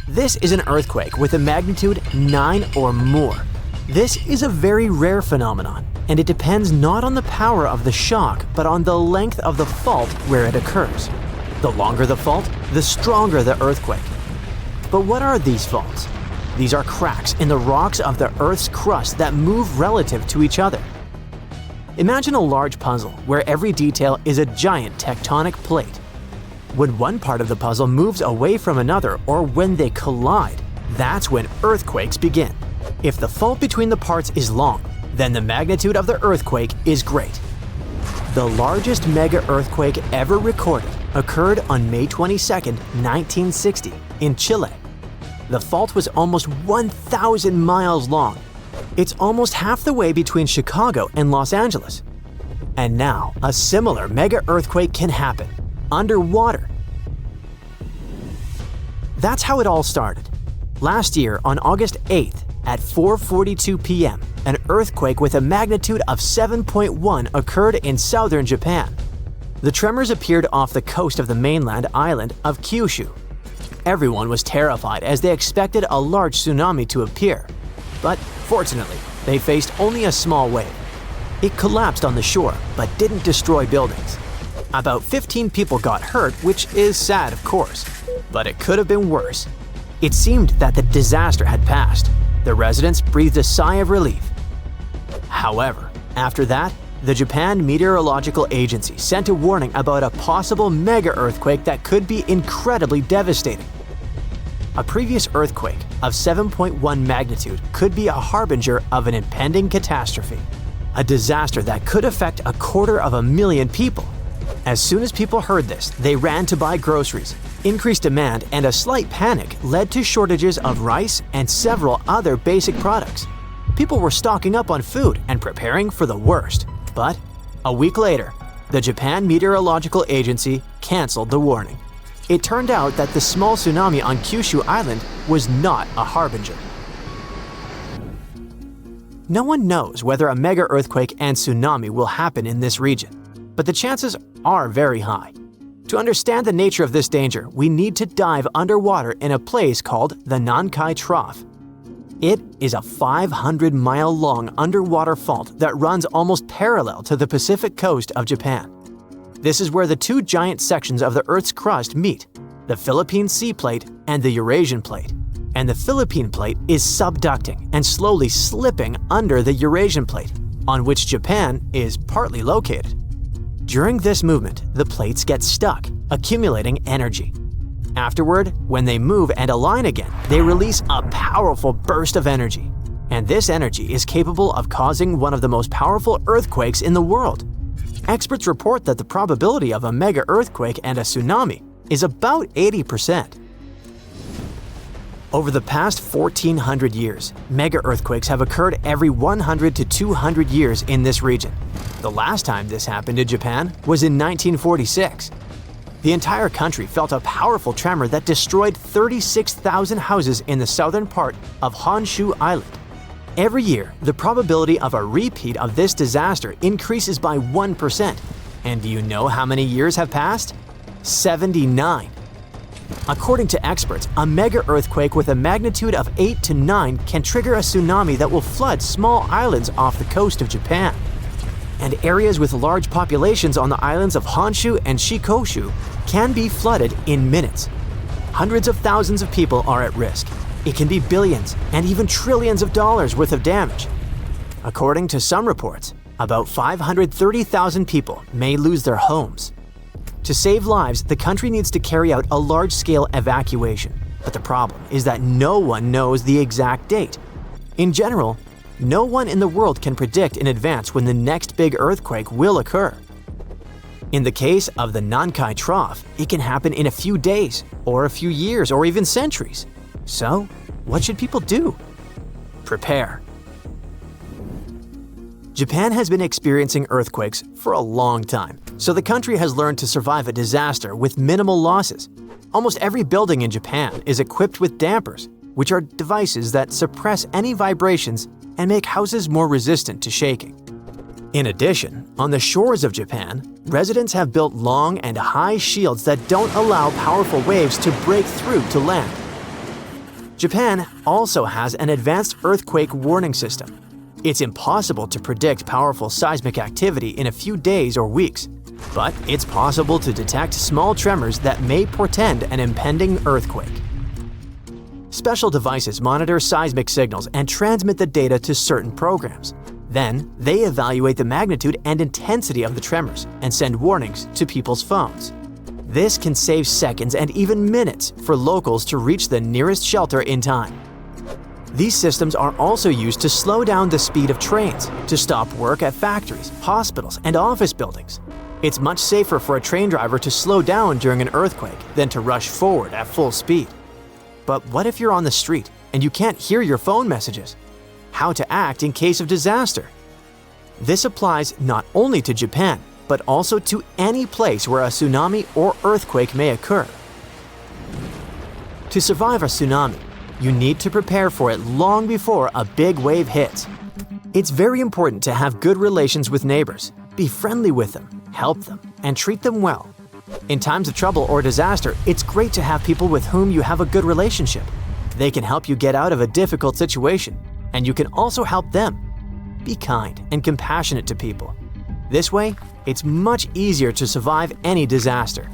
This is an earthquake with a magnitude 9 or more. This is a very rare phenomenon, and it depends not on the power of the shock, but on the length of the fault where it occurs. The longer the fault, the stronger the earthquake. But what are these faults? These are cracks in the rocks of the Earth's crust that move relative to each other. Imagine a large puzzle where every detail is a giant tectonic plate. When one part of the puzzle moves away from another, or when they collide, that's when earthquakes begin. If the fault between the parts is long, then the magnitude of the earthquake is great. The largest mega earthquake ever recorded occurred on May 22, 1960, in Chile. The fault was almost 1,000 miles long. It's almost half the way between Chicago and Los Angeles. And now, a similar mega earthquake can happen underwater. That's how it all started. Last year, on August 8th, At 4:42 p.m., an earthquake with a magnitude of 7.1 occurred in southern Japan. The tremors appeared off the coast of the mainland island of Kyushu. Everyone was terrified as they expected a large tsunami to appear. But fortunately, they faced only a small wave. It collapsed on the shore, but didn't destroy buildings. About 15 people got hurt, which is sad, of course, but it could have been worse. It seemed that the disaster had passed. The residents breathed a sigh of relief. However, after that, the Japan Meteorological Agency sent a warning about a possible mega-earthquake that could be incredibly devastating. A previous earthquake of 7.1 magnitude could be a harbinger of an impending catastrophe, a disaster that could affect 250,000 people. As soon as people heard this, they ran to buy groceries. Increased demand and a slight panic led to shortages of rice and several other basic products. People were stocking up on food and preparing for the worst. But a week later, the Japan Meteorological Agency canceled the warning. It turned out that the small tsunami on Kyushu Island was not a harbinger. No one knows whether a mega earthquake and tsunami will happen in this region, but the chances are very high. To understand the nature of this danger, we need to dive underwater in a place called the Nankai Trough. It is a 500-mile-long underwater fault that runs almost parallel to the Pacific coast of Japan. This is where the two giant sections of the Earth's crust meet, the Philippine Sea Plate and the Eurasian Plate. And the Philippine Plate is subducting and slowly slipping under the Eurasian Plate, on which Japan is partly located. During this movement, the plates get stuck, accumulating energy. Afterward, when they move and align again, they release a powerful burst of energy. And this energy is capable of causing one of the most powerful earthquakes in the world. Experts report that the probability of a mega earthquake and a tsunami is about 80%. Over the past 1,400 years, mega earthquakes have occurred every 100 to 200 years in this region. The last time this happened in Japan was in 1946. The entire country felt a powerful tremor that destroyed 36,000 houses in the southern part of Honshu Island. Every year, the probability of a repeat of this disaster increases by 1%. And do you know how many years have passed? 79. According to experts, a mega earthquake with a magnitude of 8 to 9 can trigger a tsunami that will flood small islands off the coast of Japan. And areas with large populations on the islands of Honshu and Shikoku can be flooded in minutes. Hundreds of thousands of people are at risk. It can be billions and even trillions of dollars worth of damage. According to some reports, about 530,000 people may lose their homes. To save lives, the country needs to carry out a large-scale evacuation. But the problem is that no one knows the exact date. In general, no one in the world can predict in advance when the next big earthquake will occur. In the case of the Nankai Trough, it can happen in a few days, or a few years, or even centuries. So, what should people do? Prepare. Japan has been experiencing earthquakes for a long time, so the country has learned to survive a disaster with minimal losses. Almost every building in Japan is equipped with dampers, which are devices that suppress any vibrations and make houses more resistant to shaking. In addition, on the shores of Japan, residents have built long and high shields that don't allow powerful waves to break through to land. Japan also has an advanced earthquake warning system. It's impossible to predict powerful seismic activity in a few days or weeks, but it's possible to detect small tremors that may portend an impending earthquake. Special devices monitor seismic signals and transmit the data to certain programs. Then, they evaluate the magnitude and intensity of the tremors and send warnings to people's phones. This can save seconds and even minutes for locals to reach the nearest shelter in time. These systems are also used to slow down the speed of trains, to stop work at factories, hospitals, and office buildings. It's much safer for a train driver to slow down during an earthquake than to rush forward at full speed. But what if you're on the street and you can't hear your phone messages? How to act in case of disaster? This applies not only to Japan, but also to any place where a tsunami or earthquake may occur. To survive a tsunami, You need to prepare for it long before a big wave hits. It's very important to have good relations with neighbors. Be friendly with them, help them, and treat them well. In times of trouble or disaster, it's great to have people with whom you have a good relationship. They can help you get out of a difficult situation, and you can also help them. Be kind and compassionate to people. This way, it's much easier to survive any disaster.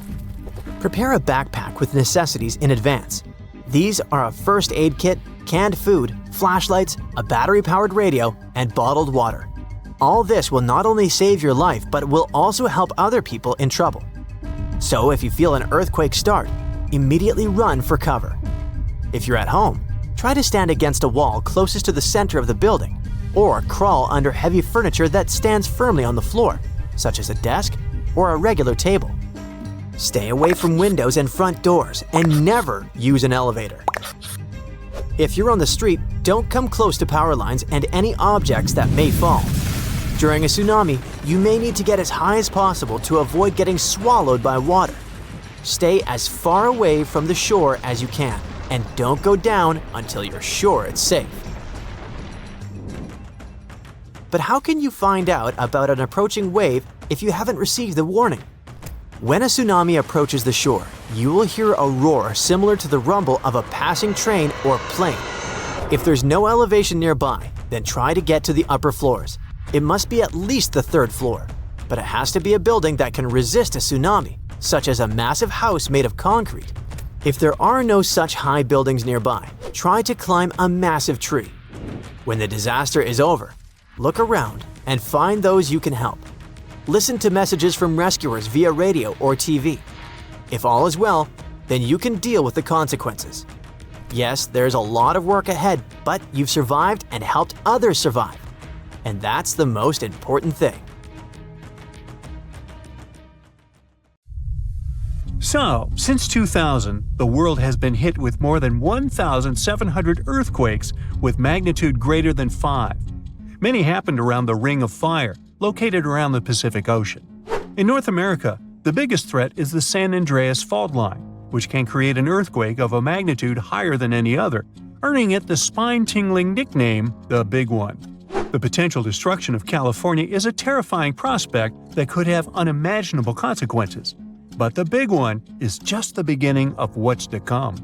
Prepare a backpack with necessities in advance. These are a first aid kit, canned food, flashlights, a battery-powered radio, and bottled water. All this will not only save your life, but will also help other people in trouble. So if you feel an earthquake start, immediately run for cover. If you're at home, try to stand against a wall closest to the center of the building, or crawl under heavy furniture that stands firmly on the floor, such as a desk or a regular table. Stay away from windows and front doors, and never use an elevator. If you're on the street, don't come close to power lines and any objects that may fall. During a tsunami, you may need to get as high as possible to avoid getting swallowed by water. Stay as far away from the shore as you can, and don't go down until you're sure it's safe. But how can you find out about an approaching wave if you haven't received the warning? When a tsunami approaches the shore, you will hear a roar similar to the rumble of a passing train or plane. If there's no elevation nearby, then try to get to the upper floors. It must be at least the third floor, but it has to be a building that can resist a tsunami, such as a massive house made of concrete. If there are no such high buildings nearby, try to climb a massive tree. When the disaster is over, look around and find those you can help. Listen to messages from rescuers via radio or TV. If all is well, then you can deal with the consequences. Yes, there's a lot of work ahead, but you've survived and helped others survive. And that's the most important thing. So, since 2000, the world has been hit with more than 1,700 earthquakes with magnitude greater than 5. Many happened around the Ring of Fire, located around the Pacific Ocean. In North America, the biggest threat is the San Andreas Fault Line, which can create an earthquake of a magnitude higher than any other, earning it the spine-tingling nickname, the Big One. The potential destruction of California is a terrifying prospect that could have unimaginable consequences. But the Big One is just the beginning of what's to come.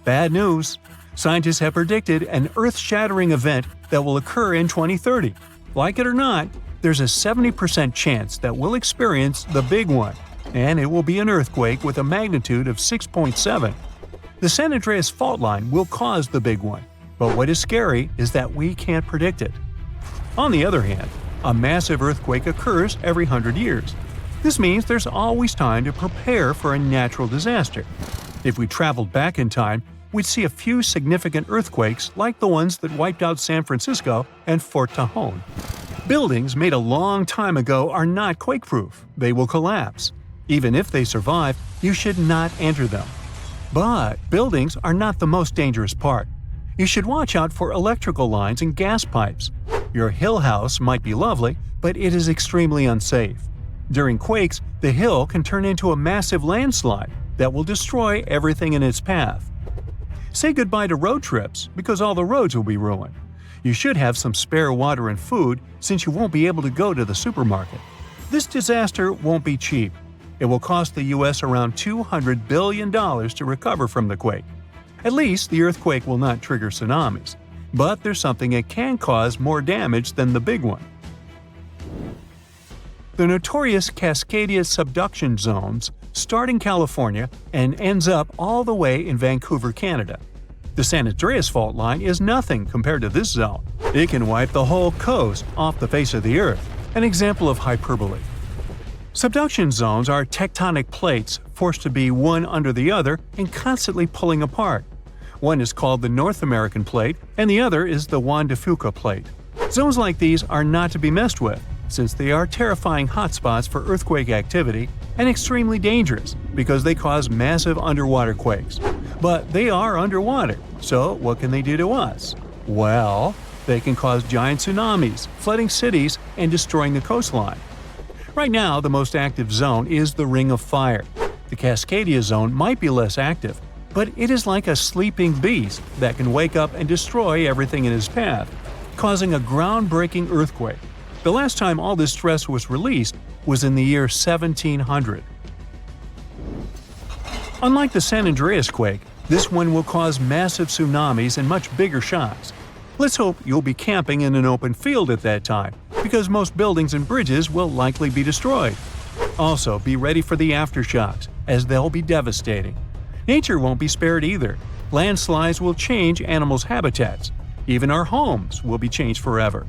Bad news! Scientists have predicted an earth-shattering event that will occur in 2030. Like it or not, there's a 70% chance that we'll experience the Big One, and it will be an earthquake with a magnitude of 6.7. The San Andreas Fault Line will cause the Big One, but what is scary is that we can't predict it. On the other hand, a massive earthquake occurs every 100 years. This means there's always time to prepare for a natural disaster. If we traveled back in time, we'd see a few significant earthquakes like the ones that wiped out San Francisco and Fort Tejon. Buildings made a long time ago are not quake-proof. They will collapse. Even if they survive, you should not enter them. But buildings are not the most dangerous part. You should watch out for electrical lines and gas pipes. Your hill house might be lovely, but it is extremely unsafe. During quakes, the hill can turn into a massive landslide that will destroy everything in its path. Say goodbye to road trips because all the roads will be ruined. You should have some spare water and food since you won't be able to go to the supermarket. This disaster won't be cheap. It will cost the U.S. around $200 billion to recover from the quake. At least the earthquake will not trigger tsunamis, but there's something it can cause more damage than the Big One. The notorious Cascadia subduction zones start in California and ends up all the way in Vancouver, Canada. The San Andreas Fault Line is nothing compared to this zone. It can wipe the whole coast off the face of the Earth, an example of hyperbole. Subduction zones are tectonic plates forced to be one under the other and constantly pulling apart. One is called the North American Plate and the other is the Juan de Fuca Plate. Zones like these are not to be messed with, since they are terrifying hotspots for earthquake activity and extremely dangerous because they cause massive underwater quakes. But they are underwater, so what can they do to us? Well, they can cause giant tsunamis, flooding cities, and destroying the coastline. Right now, the most active zone is the Ring of Fire. The Cascadia zone might be less active, but it is like a sleeping beast that can wake up and destroy everything in its path, causing a groundbreaking earthquake. The last time all this stress was released was in the year 1700. Unlike the San Andreas quake, this one will cause massive tsunamis and much bigger shocks. Let's hope you'll be camping in an open field at that time, because most buildings and bridges will likely be destroyed. Also, be ready for the aftershocks, as they'll be devastating. Nature won't be spared either. Landslides will change animals' habitats. Even our homes will be changed forever.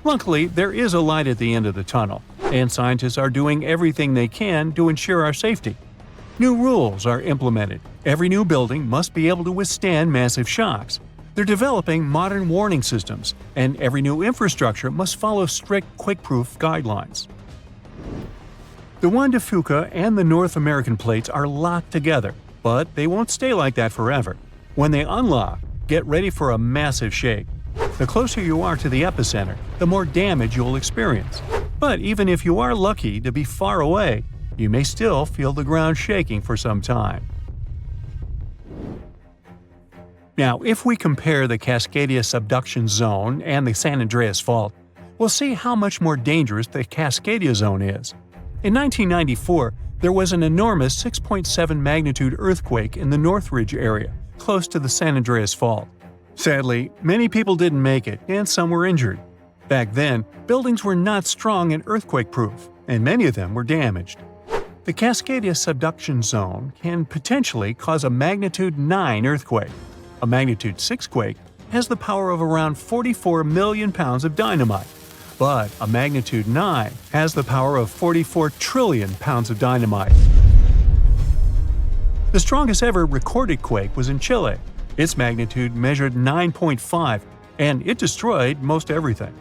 Luckily, there is a light at the end of the tunnel, and scientists are doing everything they can to ensure our safety. New rules are implemented. Every new building must be able to withstand massive shocks. They're developing modern warning systems, and every new infrastructure must follow strict quake-proof guidelines. The Juan de Fuca and the North American plates are locked together, but they won't stay like that forever. When they unlock, get ready for a massive shake. The closer you are to the epicenter, the more damage you'll experience. But even if you are lucky to be far away, you may still feel the ground shaking for some time. Now, if we compare the Cascadia subduction zone and the San Andreas fault, we'll see how much more dangerous the Cascadia zone is. In 1994, there was an enormous 6.7 magnitude earthquake in the Northridge area, close to the San Andreas fault. Sadly, many people didn't make it, and some were injured. Back then, buildings were not strong and earthquake-proof, and many of them were damaged. The Cascadia subduction zone can potentially cause a magnitude 9 earthquake. A magnitude 6 quake has the power of around 44 million pounds of dynamite, but a magnitude 9 has the power of 44 trillion pounds of dynamite. The strongest ever recorded quake was in Chile. Its magnitude measured 9.5, and it destroyed most everything.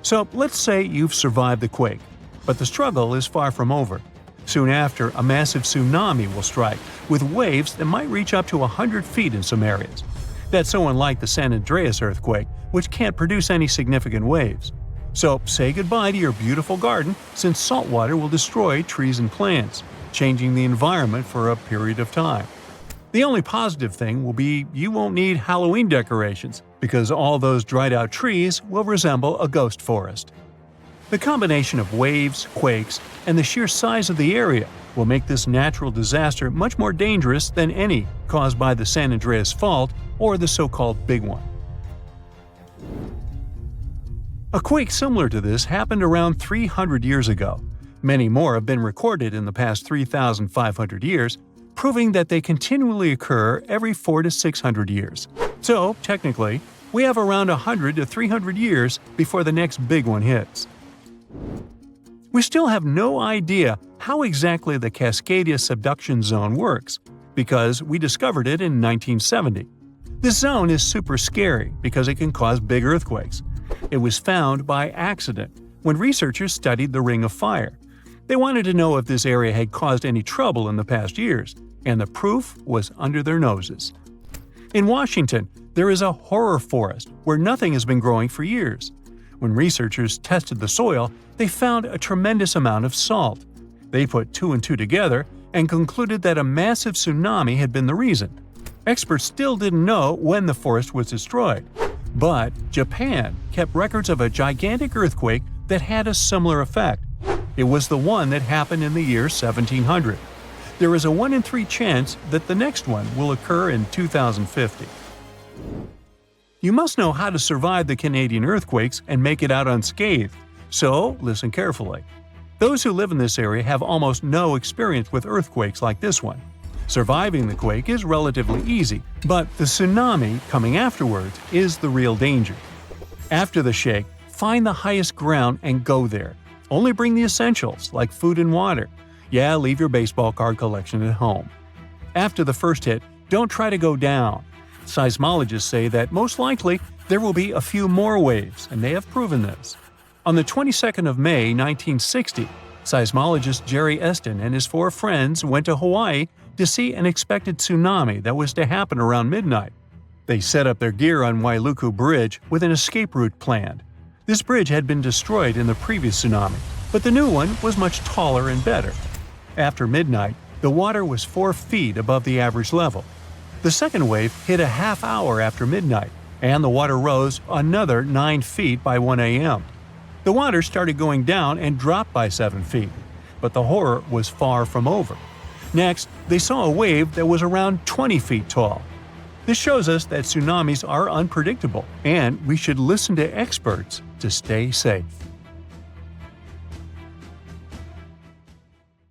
So let's say you've survived the quake, but the struggle is far from over. Soon after, a massive tsunami will strike, with waves that might reach up to 100 feet in some areas. That's so unlike the San Andreas earthquake, which can't produce any significant waves. So say goodbye to your beautiful garden, since salt water will destroy trees and plants, changing the environment for a period of time. The only positive thing will be you won't need Halloween decorations, because all those dried-out trees will resemble a ghost forest. The combination of waves, quakes, and the sheer size of the area will make this natural disaster much more dangerous than any caused by the San Andreas fault or the so-called Big One. A quake similar to this happened around 300 years ago. Many more have been recorded in the past 3,500 years, proving that they continually occur every 400 to 600 years. So, technically, we have around 100 to 300 years before the next big one hits. We still have no idea how exactly the Cascadia subduction zone works, because we discovered it in 1970. This zone is super scary because it can cause big earthquakes. It was found by accident when researchers studied the Ring of Fire. They wanted to know if this area had caused any trouble in the past years, and the proof was under their noses. In Washington, there is a horror forest where nothing has been growing for years. When researchers tested the soil, they found a tremendous amount of salt. They put 2 and 2 together and concluded that a massive tsunami had been the reason. Experts still didn't know when the forest was destroyed, but Japan kept records of a gigantic earthquake that had a similar effect. It was the one that happened in the year 1700. There is a 1 in 3 chance that the next one will occur in 2050. You must know how to survive the Canadian earthquakes and make it out unscathed, so listen carefully. Those who live in this area have almost no experience with earthquakes like this one. Surviving the quake is relatively easy, but the tsunami coming afterwards is the real danger. After the shake, find the highest ground and go there. Only bring the essentials, like food and water. Yeah, leave your baseball card collection at home. After the first hit, don't try to go down. Seismologists say that most likely there will be a few more waves, and they have proven this. On the 22nd of May, 1960, seismologist Jerry Eston and his 4 friends went to Hawaii to see an expected tsunami that was to happen around midnight. They set up their gear on Wailuku Bridge with an escape route planned. This bridge had been destroyed in the previous tsunami, but the new one was much taller and better. After midnight, the water was 4 feet above the average level. The second wave hit a half hour after midnight, and the water rose another 9 feet by 1 a.m. The water started going down and dropped by 7 feet, but the horror was far from over. Next, they saw a wave that was around 20 feet tall. This shows us that tsunamis are unpredictable, and we should listen to experts to stay safe.